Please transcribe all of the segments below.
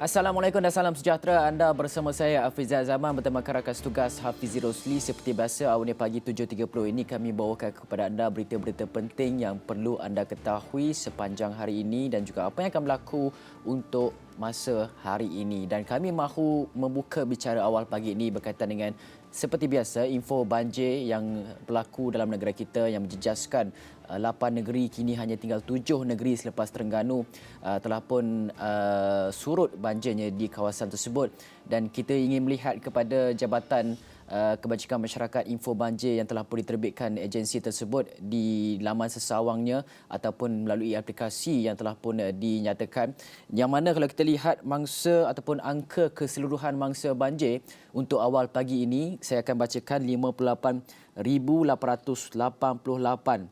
Assalamualaikum dan salam sejahtera. Anda bersama saya Afizal Zaman bertemakan rakan tugas Hafizi Rosli. Seperti biasa, awal pagi 7.30 ini kami bawakan kepada anda berita-berita penting yang perlu anda ketahui sepanjang hari ini dan juga apa yang akan berlaku untuk masa hari ini. Dan kami mahu membuka bicara awal pagi ini berkaitan dengan seperti biasa info banjir yang berlaku dalam negara kita yang menjejaskan 8 negeri, kini hanya tinggal 7 negeri selepas Terengganu telah pun surut banjirnya di kawasan tersebut. Dan kita ingin melihat kepada Jabatan Kebajikan Masyarakat info banjir yang telah pun diterbitkan agensi tersebut di laman sesawangnya ataupun melalui aplikasi yang telah pun dinyatakan, yang mana kalau kita lihat mangsa ataupun angka keseluruhan mangsa banjir untuk awal pagi ini, saya akan bacakan 58,888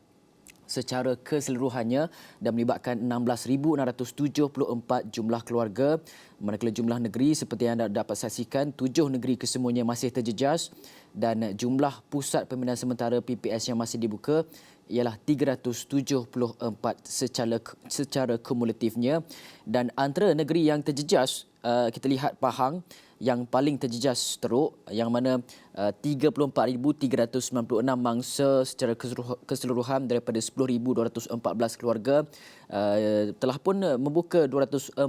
secara keseluruhannya dan melibatkan 16,674 jumlah keluarga. Manakala jumlah negeri seperti yang anda dapat saksikan, 7 negeri kesemuanya masih terjejas dan jumlah pusat pembinaan sementara PPS yang masih dibuka ialah 374 secara kumulatifnya. Dan antara negeri yang terjejas, kita lihat Pahang yang paling terjejas teruk, yang mana 34,396 mangsa secara keseluruhan daripada 10,214 keluarga telah pun membuka 245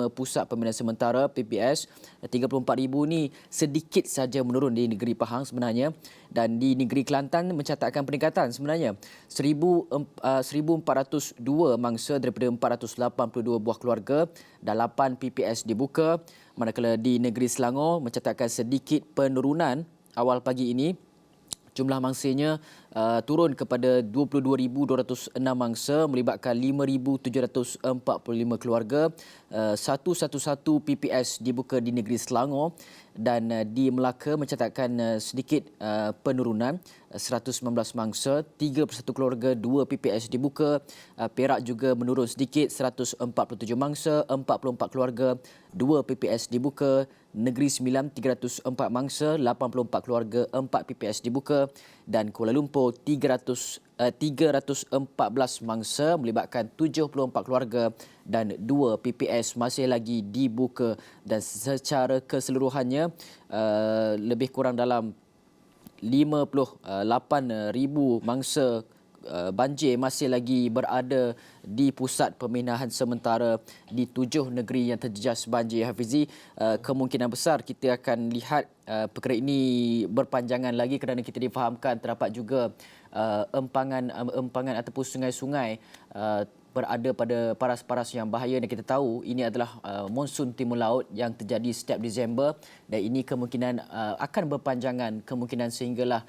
pusat pembinaan sementara PPS. 34,000 ni sedikit saja menurun di negeri Pahang sebenarnya, dan di negeri Kelantan mencatatkan peningkatan sebenarnya 1,402 mangsa daripada 482 buah keluarga dan 8 PPS dibuka. Manakala di negeri Selangor mencatatkan sedikit penurunan awal pagi ini. Jumlah mangsanya turun kepada 22,206 mangsa melibatkan 5,745 keluarga. 111 PPS dibuka di negeri Selangor, dan di Melaka mencatatkan sedikit penurunan 119 mangsa, 31 keluarga, 2 PPS dibuka. Perak juga menurun sedikit 147 mangsa, 44 keluarga, 2 PPS dibuka. Negeri Sembilan 304 mangsa, 84 keluarga, 4 PPS dibuka, dan Kuala Lumpur 314 mangsa melibatkan 74 keluarga dan 2 PPS masih lagi dibuka. Dan secara keseluruhannya lebih kurang dalam 58,000 mangsa banjir masih lagi berada di pusat pembinaan sementara di 7 negeri yang terjejas banjir. Hafizi, kemungkinan besar kita akan lihat perkara ini berpanjangan lagi kerana kita difahamkan terdapat juga empangan ataupun sungai-sungai berada pada paras-paras yang bahaya, dan kita tahu ini adalah monsun timur laut yang terjadi setiap Disember, dan ini kemungkinan akan berpanjangan kemungkinan sehinggalah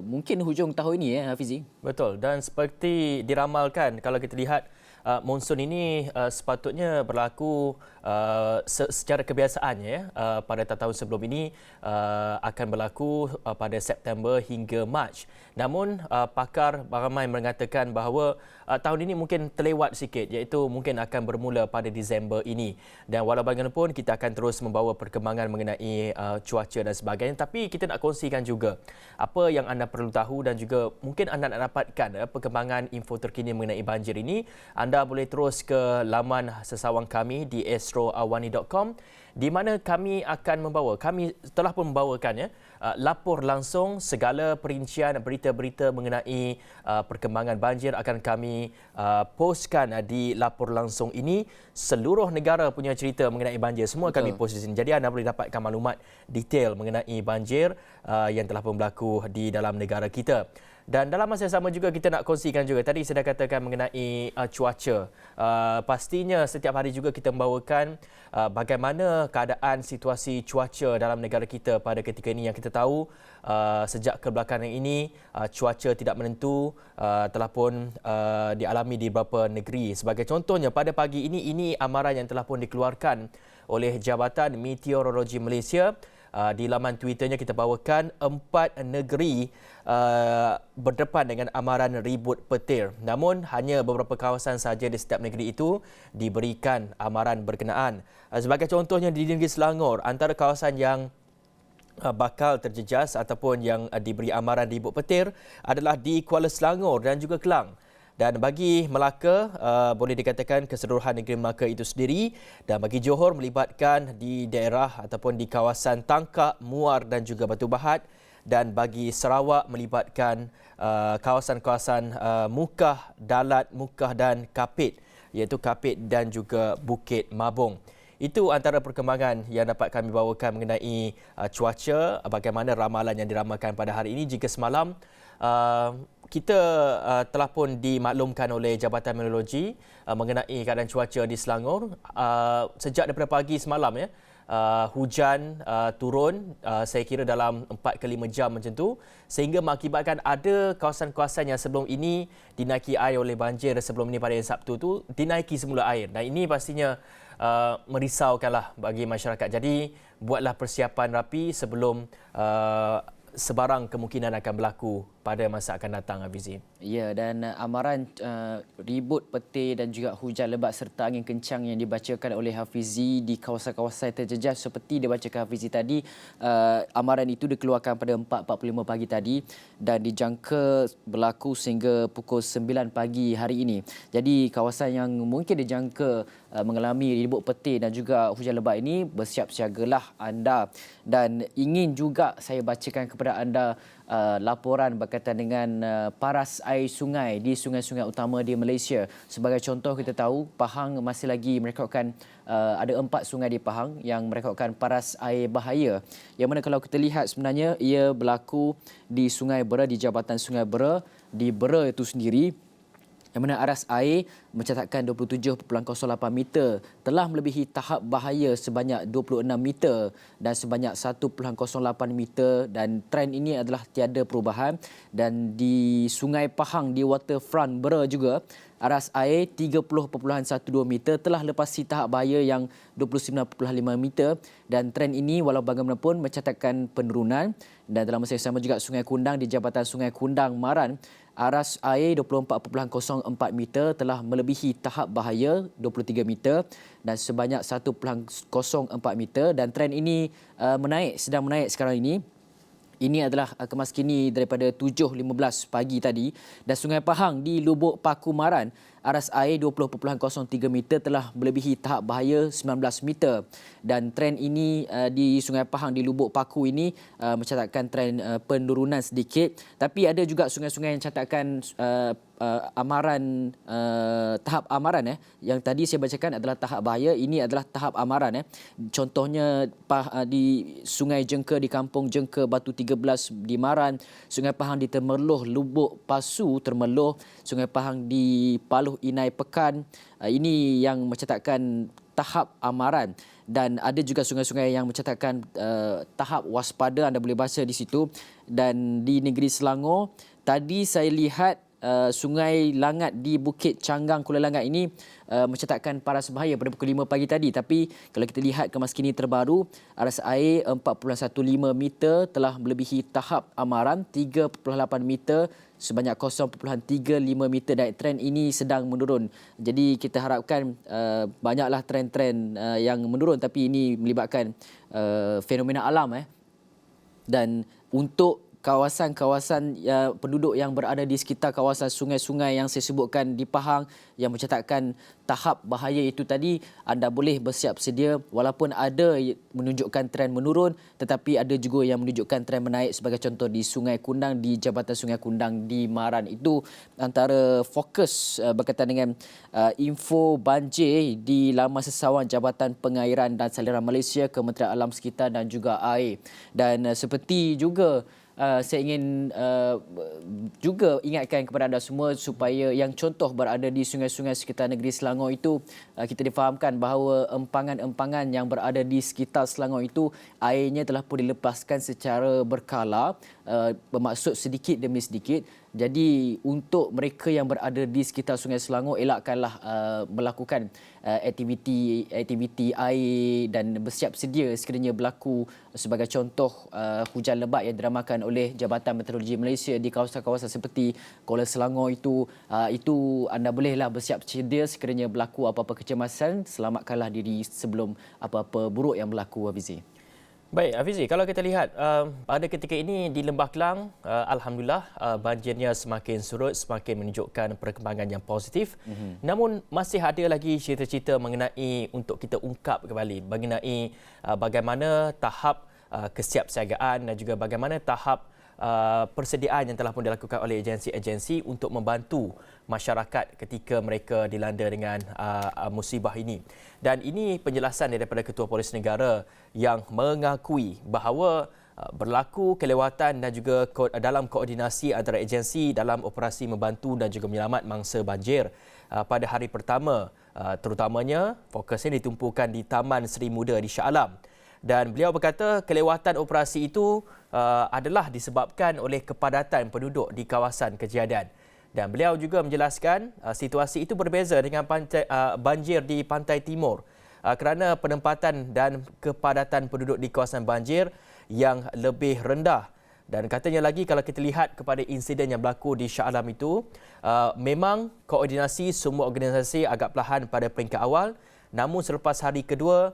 mungkin hujung tahun ini, Hafizi. Betul, dan seperti diramalkan kalau kita lihat monsun ini sepatutnya berlaku secara kebiasaannya pada tahun sebelum ini akan berlaku pada September hingga Mac. Namun pakar ramai mengatakan bahawa tahun ini mungkin terlewat sikit, iaitu mungkin akan bermula pada Disember ini. Dan walau bagaimanapun kita akan terus membawa perkembangan mengenai cuaca dan sebagainya, tapi kita nak kongsikan juga apa yang anda perlu tahu dan juga mungkin anda nak dapatkan perkembangan info terkini mengenai banjir ini. Anda boleh terus ke laman sesawang kami di astroawani.com, di mana kami telah pun membawakannya lapor langsung segala perincian berita-berita mengenai perkembangan banjir akan kami postkan di lapor langsung ini. Seluruh negara punya cerita mengenai banjir semua kami post di sini. Jadi anda boleh dapatkan maklumat detail mengenai banjir yang telah pun berlaku di dalam negara kita. Dan dalam masa yang sama juga kita nak kongsikan juga, tadi saya dah katakan mengenai cuaca. Pastinya setiap hari juga kita membawakan bagaimana keadaan situasi cuaca dalam negara kita pada ketika ini. Yang kita tahu sejak kebelakangan ini cuaca tidak menentu telah pun dialami di beberapa negeri. Sebagai contohnya pada pagi ini amaran yang telah pun dikeluarkan oleh Jabatan Meteorologi Malaysia. Di laman Twitternya kita bawakan 4 negeri berdepan dengan amaran ribut petir. Namun hanya beberapa kawasan saja di setiap negeri itu diberikan amaran berkenaan. Sebagai contohnya di negeri Selangor, antara kawasan yang bakal terjejas ataupun yang diberi amaran ribut petir adalah di Kuala Selangor dan juga Kelang. Dan bagi Melaka, boleh dikatakan keseluruhan negeri Melaka itu sendiri, dan bagi Johor melibatkan di daerah ataupun di kawasan Tangkak, Muar dan juga Batu Bahat, dan bagi Sarawak melibatkan kawasan-kawasan Mukah, Dalat, Mukah dan Kapit, iaitu Kapit dan juga Bukit Mabung. Itu antara perkembangan yang dapat kami bawakan mengenai cuaca, bagaimana ramalan yang diramalkan pada hari ini. Jika semalam kita telah pun dimaklumkan oleh Jabatan Meteorologi mengenai keadaan cuaca di Selangor sejak daripada pagi semalam, ya. Hujan turun saya kira dalam 4 ke 5 jam macam tu, sehingga mengakibatkan ada kawasan-kawasan yang sebelum ini dinaiki air oleh banjir sebelum ini pada hari Sabtu tu dinaiki semula air, dan ini pastinya merisaukanlah bagi masyarakat. Jadi buatlah persiapan rapi sebelum sebarang kemungkinan akan berlaku pada masa akan datang, Hafizi. Ya, dan amaran ribut petir dan juga hujan lebat serta angin kencang yang dibacakan oleh Hafizi di kawasan-kawasan terjejas seperti dibacakan Hafizi tadi, amaran itu dikeluarkan pada 4.45 pagi tadi dan dijangka berlaku sehingga pukul 9 pagi hari ini. Jadi kawasan yang mungkin dijangka mengalami ribut petir dan juga hujan lebat ini, bersiap siagalah anda. Dan ingin juga saya bacakan kepada anda laporan berkaitan dengan paras air sungai di sungai-sungai utama di Malaysia. Sebagai contoh, kita tahu Pahang masih lagi merekodkan ada 4 sungai di Pahang yang merekodkan paras air bahaya. Yang mana kalau kita lihat sebenarnya ia berlaku di Sungai Bera, di Jabatan Sungai Bera, di Bera itu sendiri, yang mana aras air mencatatkan 27.08 meter, telah melebihi tahap bahaya sebanyak 26 meter dan sebanyak 1.08 meter, dan trend ini adalah tiada perubahan. Dan di Sungai Pahang di waterfront Bera juga, aras air 30.12 meter telah lepasi tahap bahaya yang 29.5 meter, dan trend ini walau bagaimanapun mencatatkan penurunan. Dan dalam masa yang sama juga Sungai Kundang di Jabatan Sungai Kundang Maran, aras air 24.04 meter telah melebihi tahap bahaya 23 meter dan sebanyak 1.04 meter, dan trend ini sedang menaik sekarang ini. Ini adalah kemas kini daripada 7.15 pagi tadi. Dan Sungai Pahang di Lubuk Paku Maran, aras air 20.03 meter telah melebihi tahap bahaya 19 meter. Dan trend ini di Sungai Pahang di Lubuk Paku ini mencatatkan trend penurunan sedikit. Tapi ada juga sungai-sungai yang catatkan amaran tahap amaran yang tadi saya bacakan adalah tahap bahaya, ini adalah tahap amaran contohnya di Sungai Jengka di Kampung Jengka Batu 13 di Maran, Sungai Pahang di Temerloh Lubuk Pasu Temerloh, Sungai Pahang di Paluh Inai Pekan, ini yang mencatatkan tahap amaran. Dan ada juga sungai-sungai yang mencatatkan tahap waspada, anda boleh baca di situ. Dan di negeri Selangor tadi saya lihat Sungai Langat di Bukit Canggang Kuala Langat ini mencatatkan paras bahaya pada pukul 5 pagi tadi. Tapi kalau kita lihat kemas kini terbaru, aras air 4.15 meter telah melebihi tahap amaran 3.8 meter sebanyak 0.35 meter, dan trend ini sedang menurun. Jadi kita harapkan banyaklah trend-trend yang menurun, tapi ini melibatkan fenomena alam dan untuk kawasan-kawasan penduduk yang berada di sekitar kawasan sungai-sungai yang saya sebutkan di Pahang yang mencatatkan tahap bahaya itu tadi, anda boleh bersiap sedia. Walaupun ada menunjukkan trend menurun, tetapi ada juga yang menunjukkan trend menaik. Sebagai contoh di Sungai Kundang di Jabatan Sungai Kundang di Maran. Itu antara fokus berkaitan dengan info banjir di laman sesawan Jabatan Pengairan dan Saliran Malaysia, Kementerian Alam Sekitar dan juga Air. Dan seperti juga saya ingin juga ingatkan kepada anda semua supaya yang contoh berada di sungai-sungai sekitar negeri Selangor itu, kita difahamkan bahawa empangan-empangan yang berada di sekitar Selangor itu airnya telah pun dilepaskan secara berkala, bermaksud sedikit demi sedikit. Jadi untuk mereka yang berada di sekitar Sungai Selangor, elakkanlah melakukan aktiviti air dan bersiap sedia sekiranya berlaku sebagai contoh hujan lebat yang diramakan oleh Jabatan Meteorologi Malaysia di kawasan-kawasan seperti Kuala Selangor itu anda bolehlah bersiap sedia sekiranya berlaku apa-apa kecemasan. Selamatkanlah diri sebelum apa-apa buruk yang berlaku, Hafizi. Baik, Hafizi, kalau kita lihat pada ketika ini di Lembah Kelang, alhamdulillah banjirnya semakin surut, semakin menunjukkan perkembangan yang positif. Namun masih ada lagi cerita-cerita mengenai untuk kita ungkap kembali mengenai bagaimana tahap kesiapsiagaan dan juga bagaimana tahap persediaan yang telah pun dilakukan oleh agensi-agensi untuk membantu masyarakat ketika mereka dilanda dengan musibah ini. Dan ini penjelasan daripada Ketua Polis Negara yang mengakui bahawa berlaku kelewatan dan juga dalam koordinasi antara agensi dalam operasi membantu dan juga menyelamat mangsa banjir pada hari pertama. Terutamanya fokusnya ditumpukan di Taman Seri Muda di Shah Alam. Dan beliau berkata kelewatan operasi itu adalah disebabkan oleh kepadatan penduduk di kawasan kejadian. Dan beliau juga menjelaskan situasi itu berbeza dengan banjir di Pantai Timur kerana penempatan dan kepadatan penduduk di kawasan banjir yang lebih rendah. Dan katanya lagi kalau kita lihat kepada insiden yang berlaku di Shah Alam itu, memang koordinasi semua organisasi agak perlahan pada peringkat awal, namun selepas hari kedua,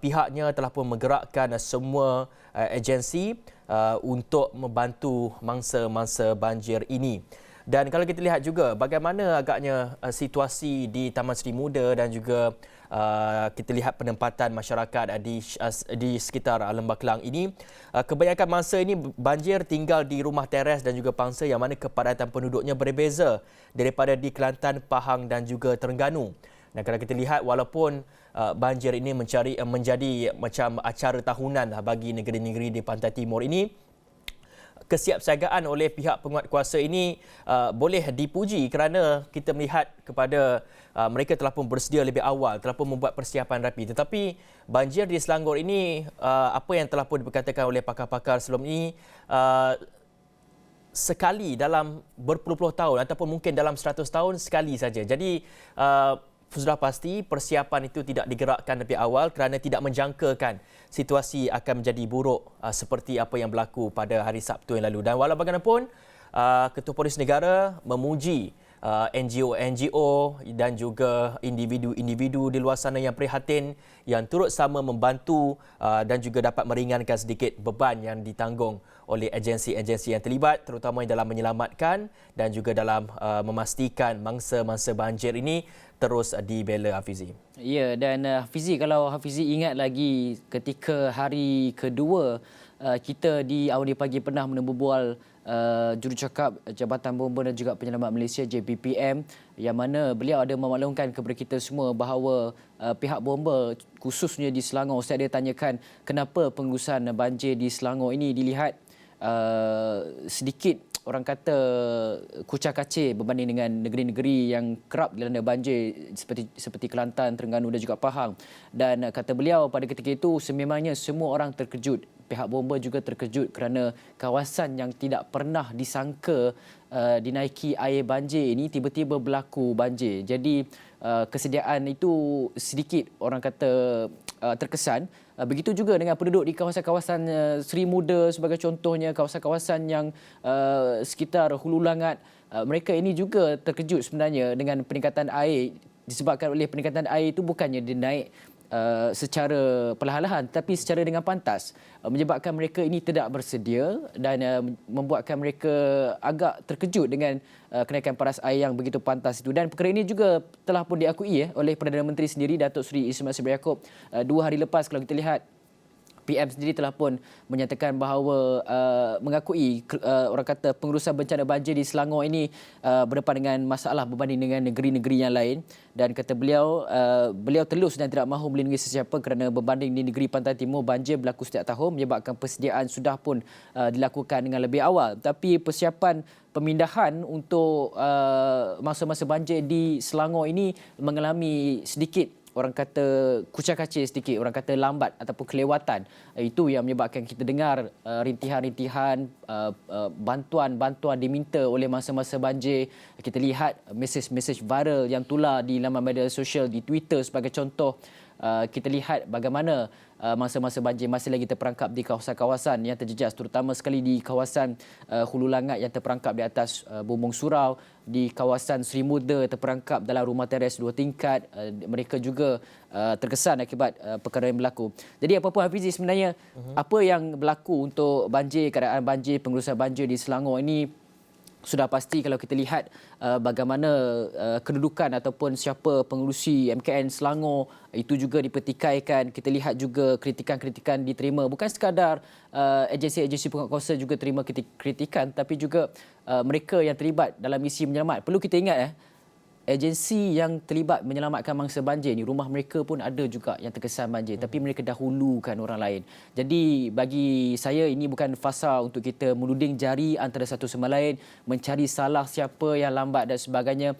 pihaknya telah pun menggerakkan semua agensi untuk membantu mangsa-mangsa banjir ini. Dan kalau kita lihat juga bagaimana agaknya situasi di Taman Seri Muda dan juga kita lihat penempatan masyarakat di sekitar Lembah Kelang ini, kebanyakan mangsa ini banjir tinggal di rumah teres dan juga pangsa yang mana kepadatan penduduknya berbeza daripada di Kelantan, Pahang dan juga Terengganu. Dan kalau kita lihat walaupun banjir ini menjadi macam acara tahunan bagi negeri-negeri di Pantai Timur ini, kesiapsiagaan oleh pihak penguatkuasa ini boleh dipuji kerana kita melihat kepada mereka telah pun bersedia lebih awal, telah pun membuat persiapan rapi. Tetapi banjir di Selangor ini, apa yang telah pun diberkatakan oleh pakar-pakar sebelum ini, sekali dalam berpuluh-puluh tahun ataupun mungkin dalam 100 tahun sekali saja. Jadi sudah pasti persiapan itu tidak digerakkan lebih awal kerana tidak menjangkakan situasi akan menjadi buruk seperti apa yang berlaku pada hari Sabtu yang lalu. Dan walau bagaimanapun, Ketua Polis Negara memuji NGO-NGO dan juga individu-individu di luar sana yang prihatin, yang turut sama membantu dan juga dapat meringankan sedikit beban yang ditanggung oleh agensi-agensi yang terlibat, terutama dalam menyelamatkan dan juga dalam memastikan mangsa-mangsa banjir ini terus dibela, Hafizi. Ya, dan Hafizi, kalau Hafizi ingat lagi ketika hari kedua kita di awal pagi pernah berbual jurucakap Jabatan Bomba dan juga Penyelamat Malaysia JBPM, yang mana beliau ada memaklumkan kepada kita semua bahawa pihak bomba khususnya di Selangor, saya ada tanyakan kenapa pengurusan banjir di Selangor ini dilihat sedikit orang kata kucak-kacir berbanding dengan negeri-negeri yang kerap dilanda banjir seperti Kelantan, Terengganu dan juga Pahang. Dan kata beliau pada ketika itu sememangnya semua orang terkejut. Pihak bomba juga terkejut kerana kawasan yang tidak pernah disangka dinaiki air banjir ini tiba-tiba berlaku banjir. Jadi kesediaan itu sedikit orang kata terkesan. Begitu juga dengan penduduk di kawasan-kawasan Seri Muda sebagai contohnya, kawasan-kawasan yang sekitar Hulu Langat. Mereka ini juga terkejut sebenarnya dengan peningkatan air, disebabkan oleh peningkatan air itu bukannya dia naik secara perlahan-lahan tapi secara dengan pantas, menyebabkan mereka ini tidak bersedia dan membuatkan mereka agak terkejut dengan kenaikan paras air yang begitu pantas itu. Dan perkara ini juga telah pun diakui oleh Perdana Menteri sendiri, Datuk Seri Ismail Sabri Yaakob, 2 hari lepas. Kalau kita lihat, PM sendiri telah pun menyatakan bahawa mengakui orang kata pengurusan bencana banjir di Selangor ini berdepan dengan masalah berbanding dengan negeri-negeri yang lain. Dan kata beliau, beliau telus dan tidak mahu melindungi sesiapa kerana berbanding di negeri Pantai Timur, banjir berlaku setiap tahun menyebabkan persediaan sudah pun dilakukan dengan lebih awal. Tapi persiapan pemindahan untuk masa-masa banjir di Selangor ini mengalami sedikit orang kata kucak-kacir sedikit, orang kata lambat ataupun kelewatan. Itu yang menyebabkan kita dengar rintihan-rintihan, bantuan-bantuan diminta oleh masa-masa banjir. Kita lihat mesej-mesej viral yang tular di laman media sosial, di Twitter sebagai contoh. Kita lihat bagaimana mangsa-mangsa banjir masih lagi terperangkap di kawasan-kawasan yang terjejas, terutama sekali di kawasan Hulu Langat yang terperangkap di atas bumbung surau, di kawasan Seri Muda terperangkap dalam rumah teres 2 tingkat. Mereka juga terkesan akibat perkara yang berlaku. Jadi apa pun Hafizi, sebenarnya apa yang berlaku untuk banjir, keadaan banjir, pengurusan banjir di Selangor ini sudah pasti kalau kita lihat bagaimana kedudukan ataupun siapa pengurusi MKN Selangor itu juga dipertikaikan. Kita lihat juga kritikan-kritikan diterima. Bukan sekadar agensi-agensi penguatkuasa juga terima kritikan, tapi juga mereka yang terlibat dalam misi menyelamat. Perlu kita ingat agensi yang terlibat menyelamatkan mangsa banjir ni, rumah mereka pun ada juga yang terkesan banjir, tapi mereka dahulukan orang lain. Jadi bagi saya ini bukan fasa untuk kita menuding jari antara satu sama lain, mencari salah siapa yang lambat dan sebagainya,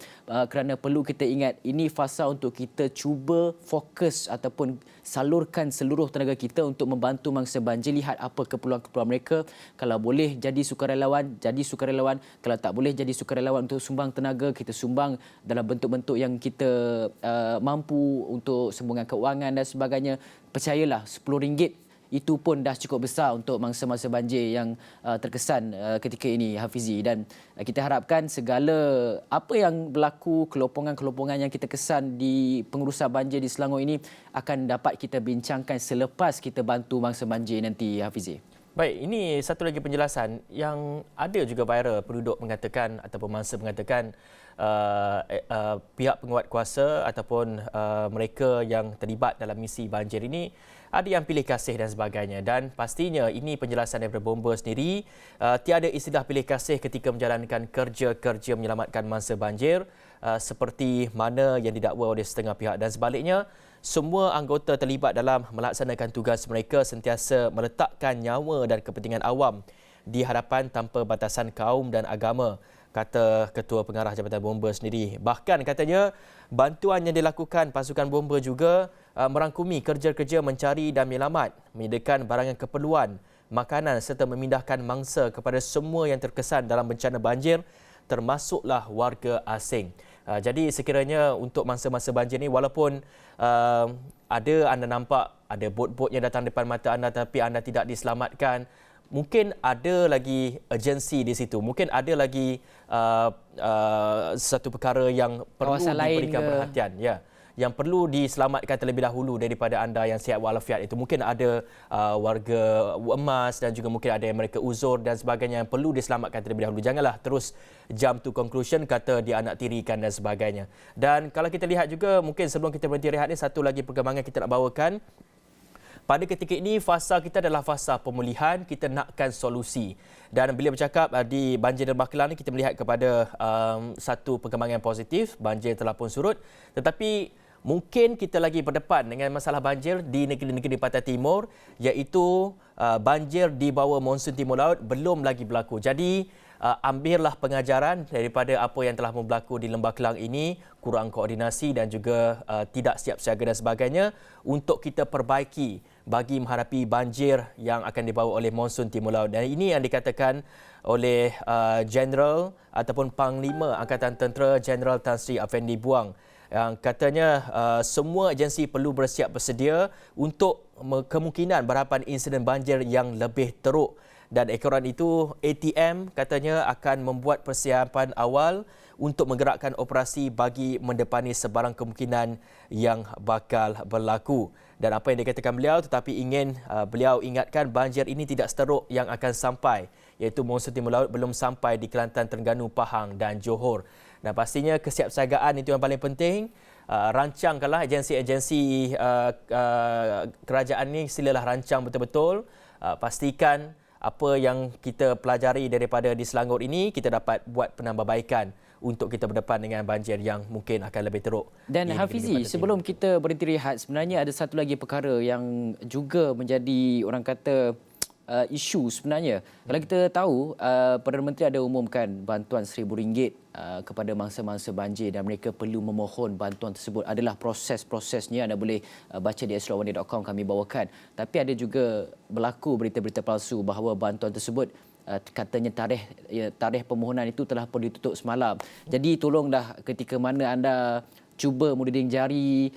kerana perlu kita ingat ini fasa untuk kita cuba fokus ataupun salurkan seluruh tenaga kita untuk membantu mangsa banjir. Lihat apa keperluan-keperluan mereka. Kalau boleh jadi sukarelawan, jadi sukarelawan. Kalau tak boleh jadi sukarelawan untuk sumbang tenaga, kita sumbang dalam bentuk-bentuk yang kita mampu untuk sembungan keuangan dan sebagainya. Percayalah, RM10 itu pun dah cukup besar untuk mangsa-mangsa banjir yang terkesan ketika ini, Hafizi. Dan kita harapkan segala apa yang berlaku, kelompongan-kelompongan yang kita kesan di pengurusan banjir di Selangor ini akan dapat kita bincangkan selepas kita bantu mangsa banjir nanti, Hafizi. Baik, ini satu lagi penjelasan yang ada juga viral, penduduk mengatakan ataupun mangsa mengatakan pihak penguatkuasa ataupun mereka yang terlibat dalam misi banjir ini ada yang pilih kasih dan sebagainya. Dan pastinya ini penjelasan daripada Bomba sendiri, tiada istilah pilih kasih ketika menjalankan kerja-kerja menyelamatkan mangsa banjir seperti mana yang didakwa oleh setengah pihak. Dan sebaliknya, semua anggota terlibat dalam melaksanakan tugas mereka sentiasa meletakkan nyawa dan kepentingan awam di hadapan tanpa batasan kaum dan agama, kata Ketua Pengarah Jabatan Bomba sendiri. Bahkan katanya bantuan yang dilakukan pasukan bomba juga merangkumi kerja-kerja mencari dan menyelamat, menyediakan barangan keperluan, makanan serta memindahkan mangsa kepada semua yang terkesan dalam bencana banjir, termasuklah warga asing. Jadi sekiranya untuk mangsa-mangsa banjir ni, walaupun ada anda nampak ada bot-bot yang datang depan mata anda tapi anda tidak diselamatkan, mungkin ada lagi urgensi di situ. Mungkin ada lagi satu perkara yang perlu diberikan perhatian. Ya, yang perlu diselamatkan terlebih dahulu daripada anda yang sihat walafiat itu. Mungkin ada warga emas dan juga mungkin ada yang mereka uzur dan sebagainya yang perlu diselamatkan terlebih dahulu. Janganlah terus jump to conclusion, kata dia anak tirikan dan sebagainya. Dan kalau kita lihat juga, mungkin sebelum kita berhenti rehat ni, satu lagi perkembangan kita nak bawakan. Pada ketika ini, fasa kita adalah fasa pemulihan, kita nakkan solusi. Dan bila bercakap di banjir Derbah Kelang ni, kita melihat kepada satu perkembangan yang positif, banjir telah pun surut. Tetapi mungkin kita lagi berdepan dengan masalah banjir di negeri-negeri Pantai Timur, iaitu banjir di bawah monsun timur laut belum lagi berlaku. Jadi ambillah pengajaran daripada apa yang telah berlaku di Lembah Kelang ini, kurang koordinasi dan juga tidak siap siaga dan sebagainya, untuk kita perbaiki bagi menghadapi banjir yang akan dibawa oleh monsun timur laut. Dan ini yang dikatakan oleh General ataupun Panglima Angkatan Tentera General Tan Sri Afendi Buang, yang katanya semua agensi perlu bersiap bersedia untuk kemungkinan berhadapan insiden banjir yang lebih teruk. Dan ekoran itu, ATM katanya akan membuat persiapan awal untuk menggerakkan operasi bagi mendepani sebarang kemungkinan yang bakal berlaku. Dan apa yang dikatakan beliau, tetapi ingin beliau ingatkan banjir ini tidak seteruk yang akan sampai, iaitu monsun timur laut belum sampai di Kelantan, Terengganu, Pahang dan Johor. Dan pastinya kesiapsiagaan itu yang paling penting. Rancangkanlah agensi-agensi kerajaan ini, silalah rancang betul-betul. Pastikan apa yang kita pelajari daripada di Selangor ini, kita dapat buat penambahbaikan untuk kita berdepan dengan banjir yang mungkin akan lebih teruk. Dan Hafizi, sebelum kita berhenti rehat, sebenarnya ada satu lagi perkara yang juga menjadi, orang kata, isu sebenarnya. Kalau kita tahu, Perdana Menteri ada umumkan bantuan RM1,000 kepada mangsa-mangsa banjir dan mereka perlu memohon bantuan tersebut. Adalah proses-prosesnya, anda boleh baca di astrowandia.com, kami bawakan. Tapi ada juga berlaku berita-berita palsu bahawa bantuan tersebut katanya tarikh pemohonan itu telah pun ditutup semalam. Jadi tolonglah ketika mana anda cuba menuding jari,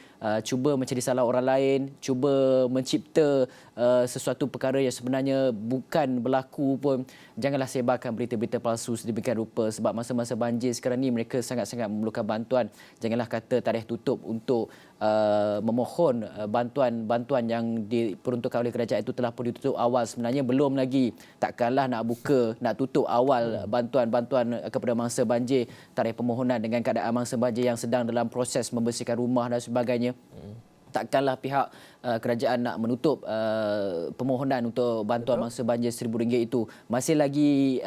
cuba mencari salah orang lain, cuba mencipta sesuatu perkara yang sebenarnya bukan berlaku pun, janganlah sebarkan berita-berita palsu sedemikian rupa sebab masa-masa banjir sekarang ni mereka sangat-sangat memerlukan bantuan. Janganlah kata tarikh tutup untuk memohon bantuan yang diperuntukkan oleh kerajaan itu telah pun ditutup awal. Sebenarnya belum lagi. Takkanlah nak buka, nak tutup awal bantuan kepada mangsa banjir, tarikh permohonan dengan keadaan mangsa banjir yang sedang dalam proses membersihkan rumah dan sebagainya. Takkanlah pihak kerajaan nak menutup permohonan untuk bantuan mangsa banjir RM1,000 itu. Masih lagi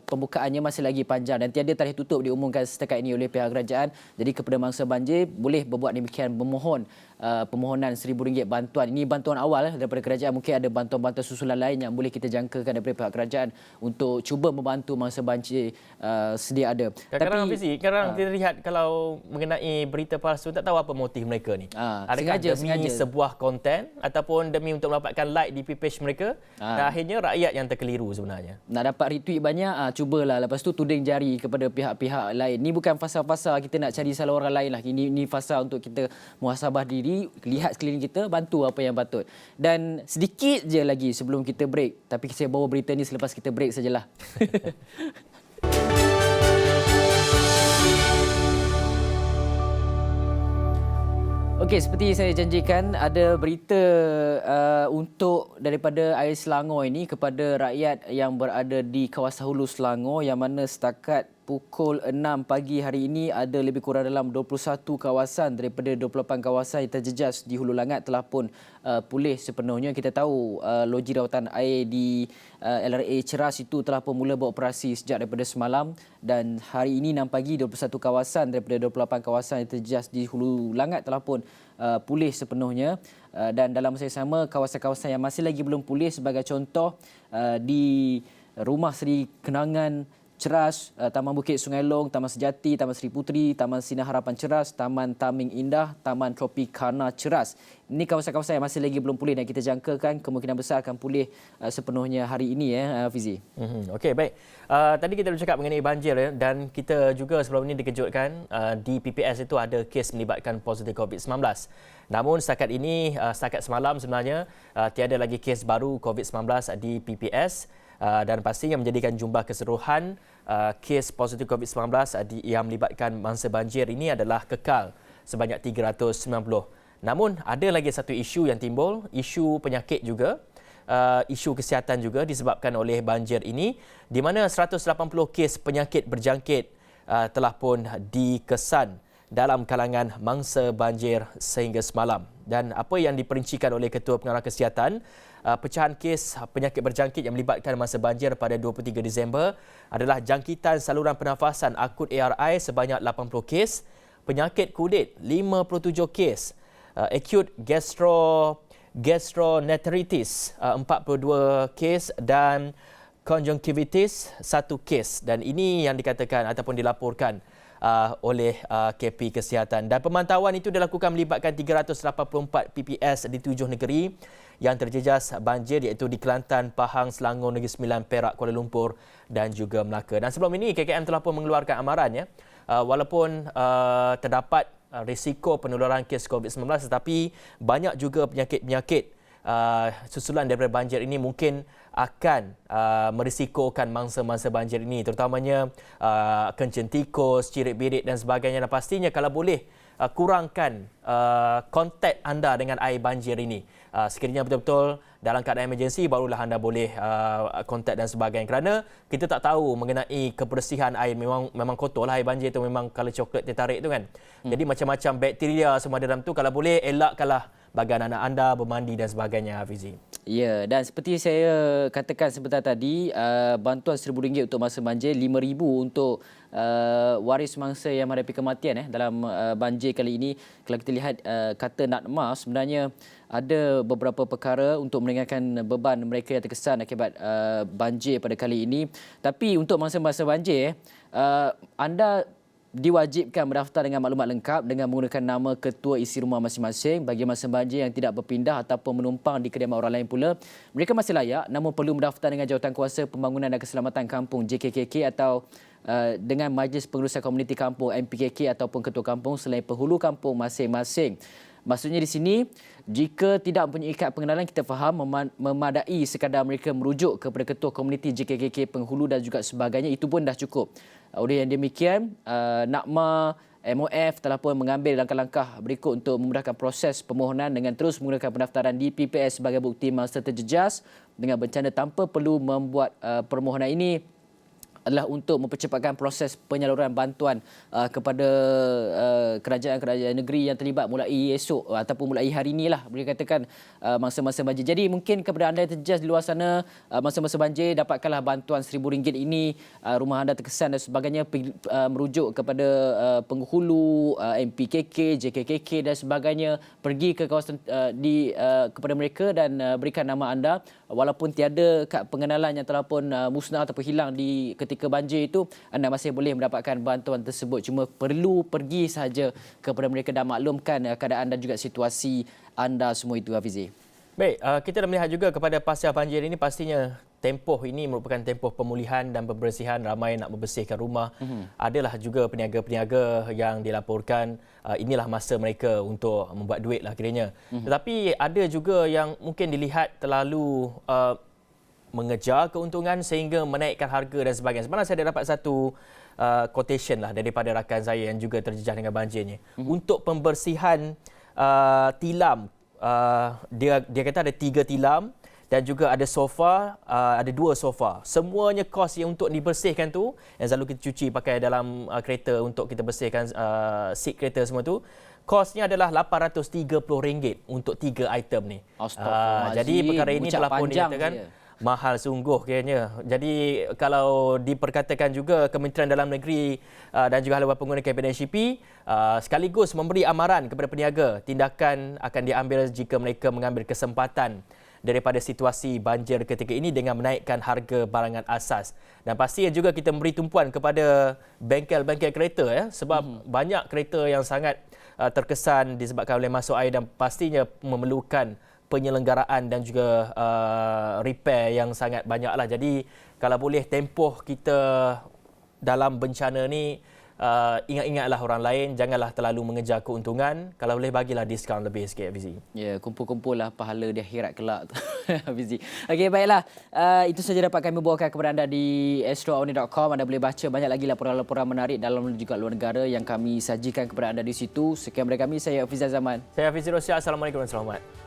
pembukaannya masih lagi panjang dan tiada tarikh tutup diumumkan setakat ini oleh pihak kerajaan. Jadi kepada mangsa banjir boleh berbuat demikian, memohon permohonan RM1,000 bantuan. Ini bantuan awal daripada kerajaan. Mungkin ada bantuan-bantuan susulan lain yang boleh kita jangkakan daripada pihak kerajaan untuk cuba membantu mangsa banjir sedia ada. Kadang-kadang Fizi, kadang kita lihat kalau mengenai berita palsu, tak tahu apa motif mereka ni. Adakah demi sebuah konten ataupun demi untuk mendapatkan like di page mereka, dan akhirnya rakyat yang terkeliru sebenarnya. Nak dapat retweet banyak, cubalah. Lepas tu tuding jari kepada pihak-pihak lain. Ni bukan fasa-fasa kita nak cari salah orang lain lah. Ini fasa untuk kita muhasabah diri, lihat sekeliling kita, bantu apa yang patut. Dan sedikit je lagi sebelum kita break. Tapi saya bawa berita ni selepas kita break sajalah. Okey, seperti saya janjikan, ada berita untuk daripada Air Selangor ini kepada rakyat yang berada di kawasan Hulu Selangor, yang mana setakat pukul 6 pagi hari ini ada lebih kurang dalam 21 kawasan daripada 28 kawasan yang terjejas di Hulu Langat telah pun pulih sepenuhnya. Kita tahu loji rawatan air di LRA Ceras itu telah pun mula beroperasi sejak daripada semalam, dan hari ini 6 pagi 21 kawasan daripada 28 kawasan yang terjejas di Hulu Langat telah pun pulih sepenuhnya. Dan dalam masa yang sama, kawasan-kawasan yang masih lagi belum pulih sebagai contoh di Rumah Seri Kenangan Ceras, Taman Bukit Sungai Long, Taman Sejati, Taman Seri Puteri, Taman Sinar Harapan Ceras, Taman Taming Indah, Taman Tropicana Ceras. Ini kawasan-kawasan yang masih lagi belum pulih dan kita jangkakan kemungkinan besar akan pulih sepenuhnya hari ini, Fizi. Okey, baik. Tadi kita bercakap mengenai banjir dan kita juga sebelum ini dikejutkan di PPS itu ada kes melibatkan positif COVID-19. Namun setakat ini, setakat semalam sebenarnya tiada lagi kes baru COVID-19 di PPS. Dan pastinya menjadikan jumlah keseluruhan kes positif COVID-19 yang melibatkan mangsa banjir ini adalah kekal sebanyak 390. Namun ada lagi satu isu yang timbul, isu penyakit juga, isu kesihatan juga disebabkan oleh banjir ini, di mana 180 kes penyakit berjangkit telah pun dikesan dalam kalangan mangsa banjir sehingga semalam. Dan apa yang diperincikan oleh Ketua Pengarah Kesihatan, pecahan kes penyakit berjangkit yang melibatkan masa banjir pada 23 Disember adalah jangkitan saluran pernafasan akut ARI sebanyak 80 kes, penyakit kulit 57 kes, acute gastroenteritis 42 kes dan conjunctivitis 1 kes. Dan ini yang dikatakan ataupun dilaporkan oleh KP Kesihatan. Dan pemantauan itu dilakukan melibatkan 384 PPS di 7 negeri yang terjejas banjir, iaitu di Kelantan, Pahang, Selangor, Negeri Sembilan, Perak, Kuala Lumpur dan juga Melaka. Dan sebelum ini KKM telah pun mengeluarkan amaran, walaupun terdapat risiko penularan kes COVID-19, tetapi banyak juga penyakit-penyakit susulan daripada banjir ini mungkin akan merisikokan mangsa-mangsa banjir ini, terutamanya kencing tikus, cirit-birit dan sebagainya. Dan pastinya kalau boleh kurangkan kontak anda dengan air banjir ini. Sekiranya betul-betul dalam keadaan emergensi, barulah anda boleh kontak dan sebagainya. Kerana kita tak tahu mengenai kebersihan air. Memang kotorlah air banjir itu, memang kalau coklat tertarik tu kan. Jadi macam-macam bakteria semua dalam tu. Kalau boleh elakkanlah bagi anak-anak anda bermandi dan sebagainya, Hafizi. Ya, dan seperti saya katakan sebentar tadi, bantuan RM1,000 untuk masa banjir, RM5,000 untuk waris mangsa yang menghadapi kematian dalam banjir kali ini. Kalau kita lihat kata NADMA, sebenarnya ada beberapa perkara untuk meringankan beban mereka yang terkesan akibat banjir pada kali ini. Tapi untuk mangsa-mangsa banjir, anda diwajibkan mendaftar dengan maklumat lengkap dengan menggunakan nama ketua isi rumah masing-masing. Bagi masa banjir yang tidak berpindah ataupun menumpang di kediaman orang lain pula, mereka masih layak namun perlu mendaftar dengan Jawatankuasa Pembangunan dan Keselamatan Kampung JKKK atau dengan Majlis Pengurusan Komuniti Kampung MPKK ataupun ketua kampung selain penghulu kampung masing-masing. Maksudnya di sini, jika tidak mempunyai kad pengenalan, kita faham memadai sekadar mereka merujuk kepada ketua komuniti JKKK penghulu dan juga sebagainya, itu pun dah cukup. Oleh yang demikian, NAKMA MOF telah pun mengambil langkah-langkah berikut untuk memudahkan proses permohonan dengan terus menggunakan pendaftaran di PPS sebagai bukti masa terjejas dengan bencana tanpa perlu membuat permohonan ini adalah untuk mempercepatkan proses penyaluran bantuan kepada kerajaan-kerajaan negeri yang terlibat mulai esok ataupun mulai hari inilah boleh katakan masa-masa banjir. Jadi mungkin kepada anda yang terjejas di luar sana masa-masa banjir, dapatkanlah bantuan RM1,000 ini, rumah anda terkesan dan sebagainya, merujuk kepada penghulu MPKK, JKKK dan sebagainya, pergi ke kawasan kepada mereka dan berikan nama anda walaupun tiada kad pengenalan yang telah pun musnah ataupun hilang di ketika banjir itu, anda masih boleh mendapatkan bantuan tersebut. Cuma perlu pergi sahaja kepada mereka dan maklumkan keadaan dan juga situasi anda semua itu, Hafizi. Baik, kita dah melihat juga kepada pasca banjir ini, pastinya tempoh ini merupakan tempoh pemulihan dan pembersihan. Ramai nak membersihkan rumah. Adalah juga peniaga-peniaga yang dilaporkan inilah masa mereka untuk membuat duit lah kiranya. Tetapi ada juga yang mungkin dilihat terlalu mengejar keuntungan sehingga menaikkan harga dan sebagainya. Sebenarnya saya ada dapat satu quotation lah daripada rakan saya yang juga terjejas dengan banjirnya. Untuk pembersihan tilam, dia kata ada 3 tilam dan juga ada sofa, ada 2 sofa. Semuanya kos yang untuk dibersihkan tu, yang selalu kita cuci pakai dalam kereta untuk kita bersihkan seat kereta semua tu, kosnya adalah RM830 untuk 3 item ni. Jadi perkara ini telah pun dinyatakan mahal sungguh kiranya. Jadi kalau diperkatakan juga Kementerian Dalam Negeri dan juga Haluan Pengguna KPDNCP sekaligus memberi amaran kepada peniaga, tindakan akan diambil jika mereka mengambil kesempatan daripada situasi banjir ketika ini dengan menaikkan harga barangan asas. Dan pastinya juga kita memberi tumpuan kepada bengkel-bengkel kereta ya, sebab banyak kereta yang sangat terkesan disebabkan oleh masuk air dan pastinya memerlukan penyelenggaraan dan juga repair yang sangat banyaklah. Jadi kalau boleh tempoh kita dalam bencana ni, ingat-ingatlah orang lain, janganlah terlalu mengejar keuntungan. Kalau boleh bagilah diskaun lebih sikit, Hafizi. Ya, kumpul-kumpul lah pahala di akhirat kelak tu, Hafizi. Okey, baiklah. Itu saja dapat kami bawakan kepada anda di astroawni.com. Anda boleh baca banyak lagi laporan-laporan menarik dalam dan juga luar negara yang kami sajikan kepada anda di situ. Sekian daripada kami, saya Hafiz Zaman. Saya Hafiz Rosyad. Assalamualaikum warahmatullahi wabarakatuh.